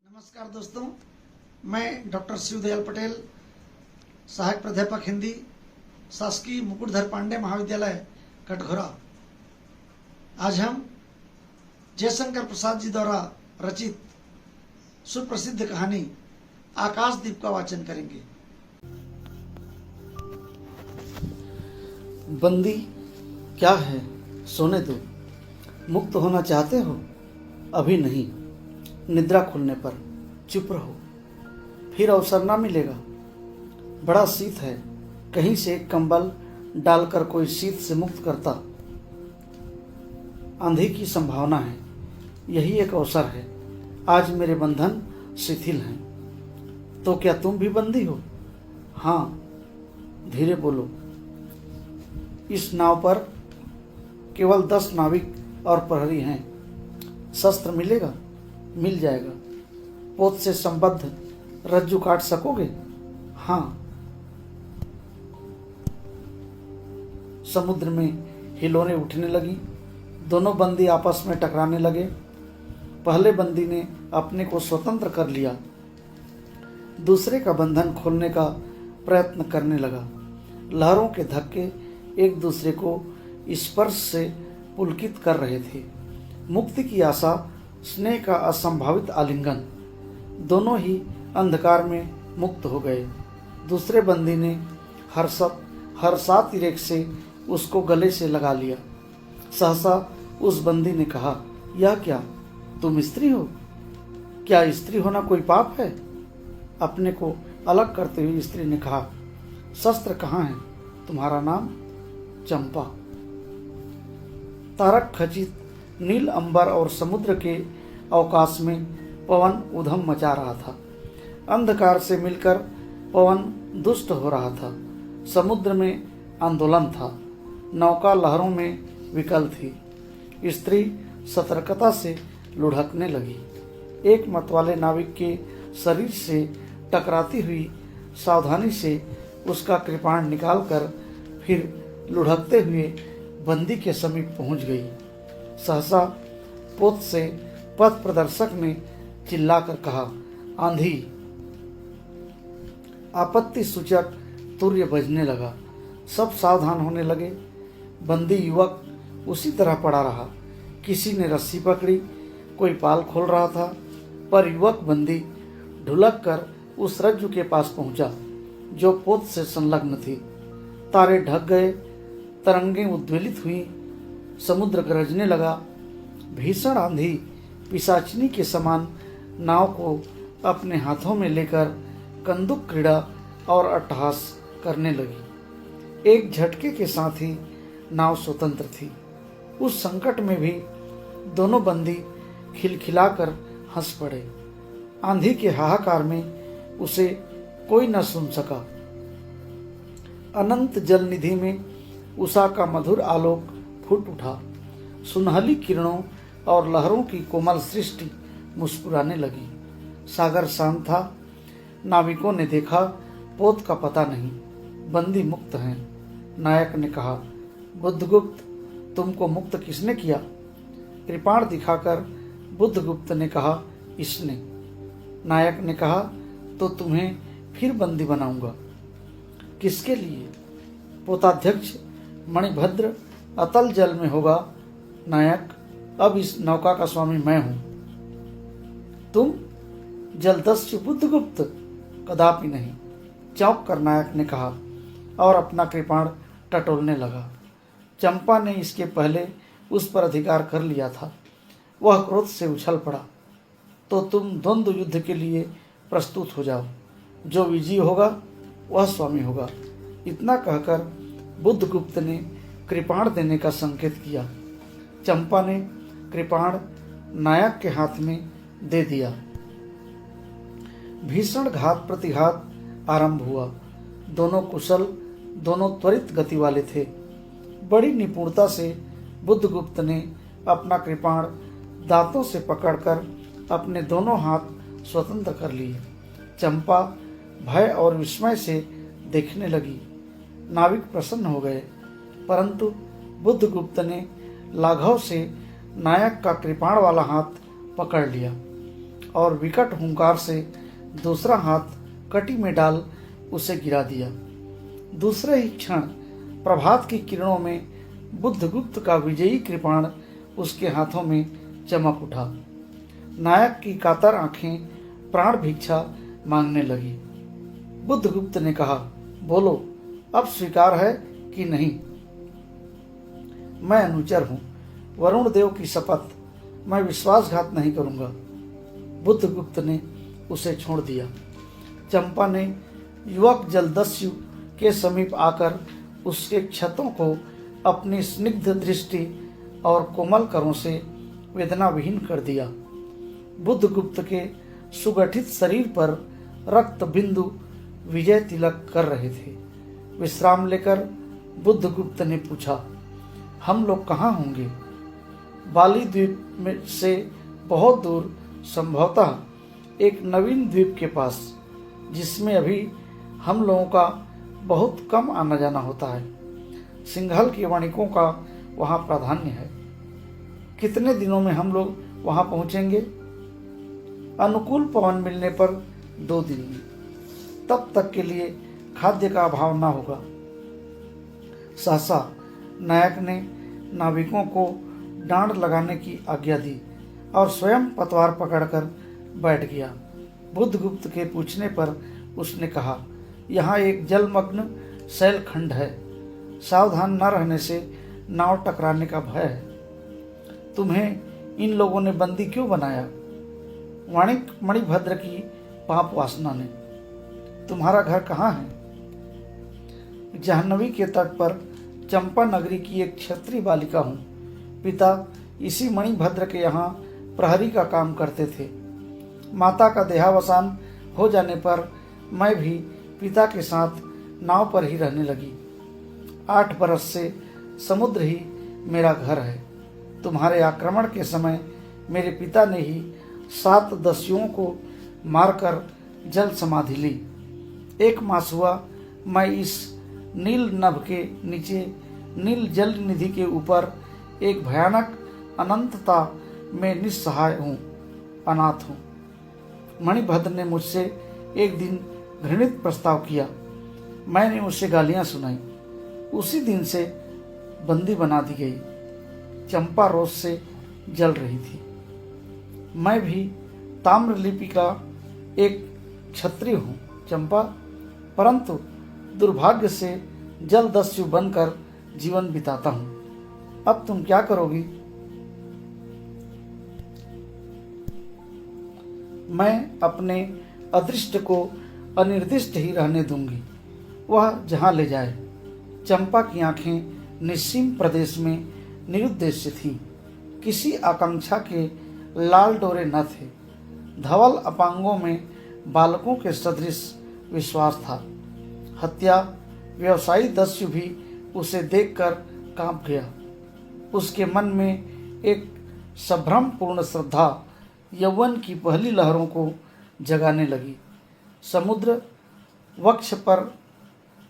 नमस्कार दोस्तों, मैं डॉक्टर शिवदयाल पटेल, सहायक प्राध्यापक हिंदी, शासकीय मुकुटधर पांडे महाविद्यालय कटघोरा। आज हम जयशंकर प्रसाद जी द्वारा रचित सुप्रसिद्ध कहानी आकाशदीप का वाचन करेंगे। बंदी क्या है, सोने दो। मुक्त होना चाहते हो? अभी नहीं, निद्रा खुलने पर चुप रहो, फिर अवसर ना मिलेगा। बड़ा शीत है, कहीं से एक कंबल डालकर कोई शीत से मुक्त करता। आंधी की संभावना है, यही एक अवसर है। आज मेरे बंधन शिथिल हैं। तो क्या तुम भी बंदी हो? हाँ, धीरे बोलो। इस नाव पर केवल 10 नाविक और प्रहरी हैं। शस्त्र मिलेगा? मिल जाएगा। पोत से संबद्ध रज्जू काट सकोगे? हाँ। समुद्र में हिलोरें उठने लगी। दोनों बंदी आपस में टकराने लगे। पहले बंदी ने अपने को स्वतंत्र कर लिया, दूसरे का बंधन खोलने का प्रयत्न करने लगा। लहरों के धक्के एक दूसरे को स्पर्श से पुलकित कर रहे थे। मुक्ति की आशा, स्नेह का असंभावित आलिंगन, दोनों ही अंधकार में मुक्त हो गए। दूसरे बंदी ने हर्षातिरेक से उसको गले से लगा लिया। सहसा उस बंदी ने कहा, यह क्या, तुम स्त्री हो? क्या स्त्री होना कोई पाप है? अपने को अलग करते हुए स्त्री ने कहा, शस्त्र कहाँ है? तुम्हारा नाम? चंपा। तारक खचित नील अंबर और समुद्र के अवकाश में पवन उधम मचा रहा था। अंधकार से मिलकर पवन दुष्ट हो रहा था। समुद्र में आंदोलन था। नौका लहरों में विकल थी। स्त्री सतर्कता से लुढ़कने लगी। एक मतवाले नाविक के शरीर से टकराती हुई सावधानी से उसका कृपाण निकालकर फिर लुढ़कते हुए बंदी के समीप पहुंच गई। सहसा पोत से पथ प्रदर्शक ने चिल्लाकर कहा, आंधी। आपत्ति सूचक तुर्य बजने लगा। सब सावधान होने लगे। बंदी युवक उसी तरह पड़ा रहा। किसी ने रस्सी पकड़ी, कोई पाल खोल रहा था, पर युवक बंदी ढुलक कर उस रज्जु के पास पहुंचा जो पोत से संलग्न थी। तारे ढक गए, तरंगें उद्वेलित हुई, समुद्र गरजने लगा। भीषण आंधी पिशाचिनी के समान नाव को अपने हाथों में लेकर कंदुक क्रीड़ा और अट्टहास करने लगी। एक झटके के साथ ही नाव स्वतंत्र थी। उस संकट में भी दोनों बंदी खिलखिलाकर हंस पड़े। आंधी के हाहाकार में उसे कोई न सुन सका। अनंत जल निधि में उषा का मधुर आलोक फूट उठा। सुनहली किरणों और लहरों की कोमल सृष्टि मुस्कुराने लगी। सागर शांत था। नाविकों ने देखा, पोत का पता नहीं, बंदी मुक्त हैं। नायक ने कहा, बुद्धगुप्त, तुमको मुक्त किसने किया? कृपाण दिखाकर बुद्धगुप्त ने कहा, इसने। नायक ने कहा, तो तुम्हें फिर बंदी बनाऊंगा। किसके लिए? पोताध्यक्ष मणिभद्र अतल जल में होगा। नायक, अब इस नौका का स्वामी मैं हूं। तुम? जलदस्यु बुद्धगुप्त? कदापि नहीं, चौंक कर नायक ने कहा और अपना कृपाण टटोलने लगा। चंपा ने इसके पहले उस पर अधिकार कर लिया था। वह क्रोध से उछल पड़ा। तो तुम द्वंद्व युद्ध के लिए प्रस्तुत हो जाओ। जो विजयी होगा वह स्वामी होगा। इतना कहकर बुद्धगुप्त ने कृपाण देने का संकेत किया। चंपा ने कृपाण नायक के हाथ में दे दिया। भीषण घात प्रतिघात आरंभ हुआ। दोनों कुशल, दोनों त्वरित गति वाले थे। बड़ी निपुणता से बुद्धगुप्त ने अपना कृपाण दांतों से पकड़कर अपने दोनों हाथ स्वतंत्र कर लिए। चंपा भय और विस्मय से देखने लगी। नाविक प्रसन्न हो गए, परंतु बुद्धगुप्त ने लाघव से नायक का कृपाण वाला हाथ पकड़ लिया और विकट हुंकार से दूसरा हाथ कटी में डाल उसे गिरा दिया। दूसरे ही क्षण प्रभात की किरणों में बुद्धगुप्त का विजयी कृपाण उसके हाथों में चमक उठा। नायक की कातर आंखें प्राण भिक्षा मांगने लगी। बुद्धगुप्त ने कहा, बोलो, अब स्वीकार है कि नहीं? मैं अनुचर हूं, वरुण देव की शपथ, मैं विश्वासघात नहीं करूंगा। बुद्धगुप्त ने उसे छोड़ दिया। चंपा ने युवक जलदस्यु के समीप आकर उसके क्षतों को अपनी स्निग्ध दृष्टि और कोमल करों से वेदना विहीन कर दिया। बुद्धगुप्त के सुगठित शरीर पर रक्त बिंदु विजय तिलक कर रहे थे। विश्राम लेकर बुद्धगुप्त ने पूछा, हम लोग कहाँ होंगे? बाली द्वीप में से बहुत दूर, संभवतः एक नवीन द्वीप के पास, जिसमें अभी हम लोगों का बहुत कम आना जाना होता है। सिंघल के वणिकों का वहाँ प्राधान्य है। कितने दिनों में हम लोग वहाँ पहुँचेंगे? अनुकूल पवन मिलने पर 2 दिन में। तब तक के लिए खाद्य का अभाव न होगा। सहसा नायक ने नाविकों को डांड लगाने की आज्ञा दी और स्वयं पतवार पकड़कर बैठ गया। बुद्धगुप्त के पूछने पर उसने कहा, यहाँ एक जलमग्न शैलखंड है, सावधान न रहने से नाव टकराने का भय है। तुम्हें इन लोगों ने बंदी क्यों बनाया? वाणिक मणिभद्र की पाप वासना ने। तुम्हारा घर कहाँ है? जाह्नवी के तट पर चंपा नगरी की एक क्षत्रिय बालिका हूँ। पिता इसी मणिभद्र के यहाँ प्रहरी का काम करते थे। माता का देहावसान हो जाने पर मैं भी पिता के साथ नाव पर ही रहने लगी। 8 बरस से समुद्र ही मेरा घर है। तुम्हारे आक्रमण के समय मेरे पिता ने ही 7 दस्युओं को मारकर जल समाधि ली। 1 मास हुआ मैं इस नील नभ के नीचे नील जल निधि के ऊपर एक भयानक अनंतता में निस्सहाय हूँ, अनाथ हूँ। मणिभद्र ने मुझसे एक दिन घृणित प्रस्ताव किया। मैंने उसे गालियां सुनाई। उसी दिन से बंदी बना दी गई। चंपा रोष से जल रही थी। मैं भी ताम्रलिपि का एक क्षत्रिय हूँ चंपा, परंतु दुर्भाग्य से जलदस्यु बनकर जीवन बिताता हूँ। अब तुम क्या करोगी? मैं अपने अदृष्ट को अनिर्दिष्ट ही रहने दूंगी, वह जहाँ ले जाए। चंपा की आंखें निस्सीम प्रदेश में निरुद्देश्य थीं। किसी आकांक्षा के लाल डोरे न थे। धवल अपांगों में बालकों के सदृश विश्वास था। हत्या व्यवसायी दस्यु भी उसे देखकर कांप गया। उसके मन में एक संभ्रमपूर्ण श्रद्धा यौवन की पहली लहरों को जगाने लगी। समुद्र वक्ष पर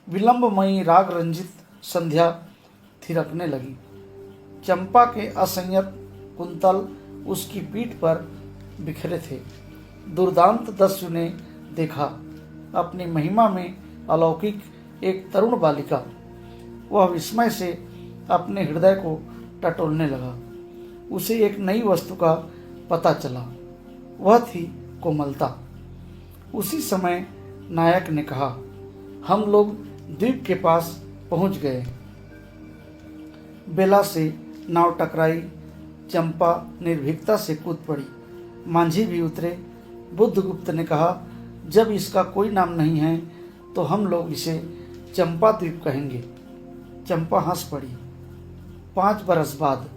विलंबमयी राग रंजित संध्या थिरकने लगी। चंपा के असंयत कुंतल उसकी पीठ पर बिखरे थे। दुर्दांत दस्यु ने देखा अपनी महिमा में अलौकिक एक तरुण बालिका। वह विस्मय से अपने हृदय को टटोलने लगा। उसे एक नई वस्तु का पता चला, वह थी कोमलता। उसी समय नायक ने कहा, हम लोग द्वीप के पास पहुंच गए। बेला से नाव टकराई। चंपा निर्भीकता से कूद पड़ी। मांझी भी उतरे। बुद्धगुप्त ने कहा, जब इसका कोई नाम नहीं है तो हम लोग इसे चंपा द्वीप कहेंगे। चंपा हंस पड़ी। 5 बरस बाद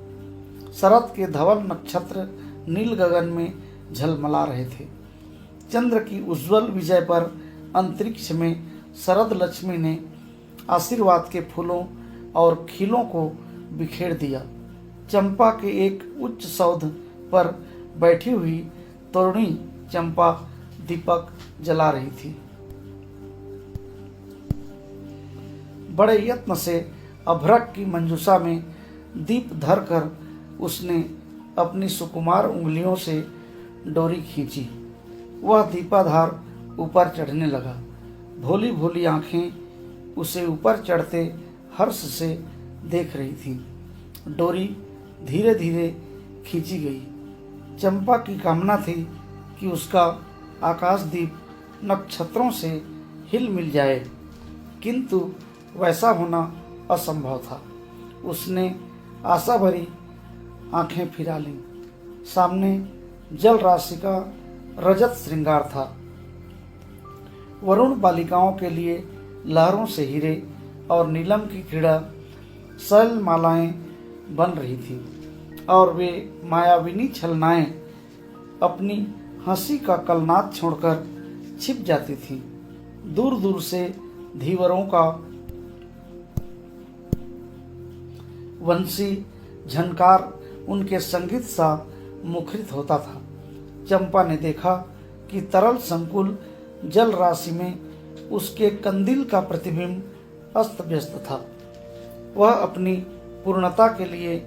शरद के धवल नक्षत्र नील गगन में झलमला रहे थे। चंद्र की उज्जवल विजय पर अंतरिक्ष में शरद लक्ष्मी ने आशीर्वाद के फूलों और खीलों को बिखेर दिया। चंपा के एक उच्च सौध पर बैठी हुई तरुणी चंपा दीपक जला रही थी। बड़े यत्न से अभ्रक की मंजूषा में दीप धरकर उसने अपनी सुकुमार उंगलियों से डोरी खींची। वह दीपाधार ऊपर चढ़ने लगा। भोली भोली आंखें उसे ऊपर चढ़ते हर्ष से देख रही थीं। डोरी धीरे धीरे खींची गई। चंपा की कामना थी कि उसका आकाशदीप नक्षत्रों से हिल मिल जाए, किंतु वैसा होना असंभव था। उसने आशा भरी आंखें फिरा लीं। सामने जल राशि का रजत श्रृंगार था। वरुण बालिकाओं के लिए लहरों से हीरे और नीलम की क्रीड़ा शैल मालाएं बन रही थी, और वे मायाविनी छलनाएं अपनी हंसी का कलनाद छोड़कर छिप जाती थीं। दूर दूर से धीवरों का वंशी झनकार उनके संगीत सा मुखरित होता था। चंपा ने देखा कि तरल संकुल जल राशि में उसके कंदील का प्रतिबिंब अस्त व्यस्त था। वह अपनी पूर्णता के लिए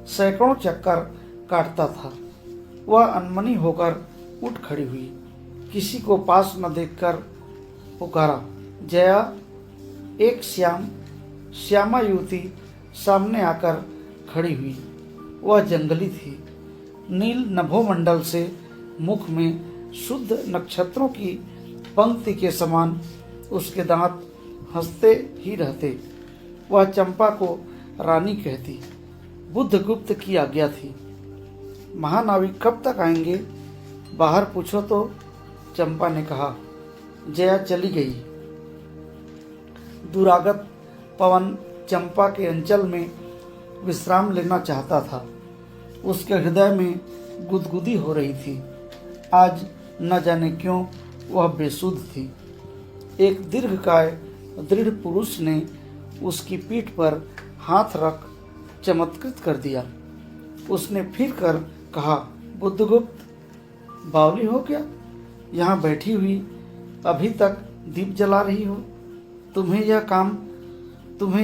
सैकड़ों चक्कर काटता था। वह अनमनी होकर उठ खड़ी हुई। किसी को पास न देखकर पुकारा, जया। एक श्यामा युवती सामने आकर खड़ी हुई। वह जंगली थी। नील नभोमंडल से मुख में शुद्ध नक्षत्रों की पंक्ति के समान उसके दांत हंसते ही रहते। वह चंपा को रानी कहती। बुद्धगुप्त की आज्ञा थी। महानाविक कब तक आएंगे? बाहर पूछो तो, चंपा ने कहा। जया चली गई। दुरागत पवन चंपा के अंचल में विश्राम लेना चाहता था। उसके हृदय में गुदगुदी हो रही थी। आज न जाने क्यों वह बेसुध थी। एक दीर्घकाय दृढ़ पुरुष ने उसकी पीठ पर हाथ रख चमत्कृत कर दिया। उसने फिर कर कहा, बुद्धगुप्त, बावली हो क्या? यहाँ बैठी हुई अभी तक दीप जला रही हो? तुम्हें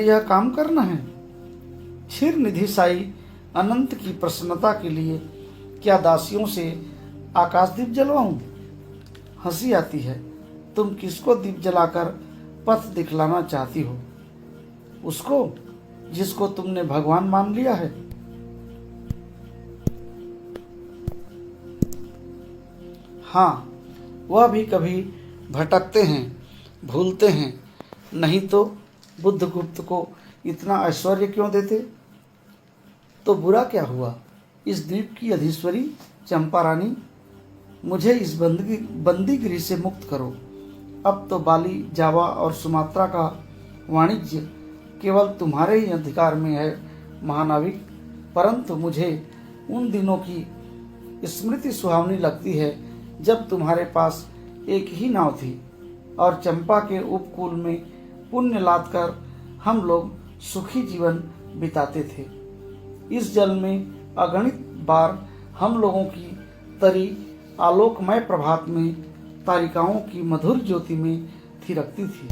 यह काम करना है? क्षीर निधि साई अनंत की प्रसन्नता के लिए क्या दासियों से आकाशदीप जलवाऊं? हंसी आती है। तुम किसको दीप जलाकर पथ दिखलाना चाहती हो? उसको जिसको तुमने भगवान मान लिया है। हाँ, वह भी कभी भटकते हैं, भूलते हैं, नहीं तो बुद्धगुप्त को इतना ऐश्वर्य क्यों देते? तो बुरा क्या हुआ? इस द्वीप की अधीश्वरी चंपा रानी, मुझे इस बंदीगिरी से मुक्त करो। अब तो बाली, जावा और सुमात्रा का वाणिज्य केवल तुम्हारे ही अधिकार में है महानाविक। परंतु मुझे उन दिनों की स्मृति सुहावनी लगती है जब तुम्हारे पास एक ही नाव थी और चंपा के उपकूल में पुण्य लाद कर हम लोग सुखी जीवन बिताते थे। इस जल में अगणित बार हम लोगों की तरी आलोकमय प्रभात में तारिकाओं की मधुर ज्योति में थिरकती थी।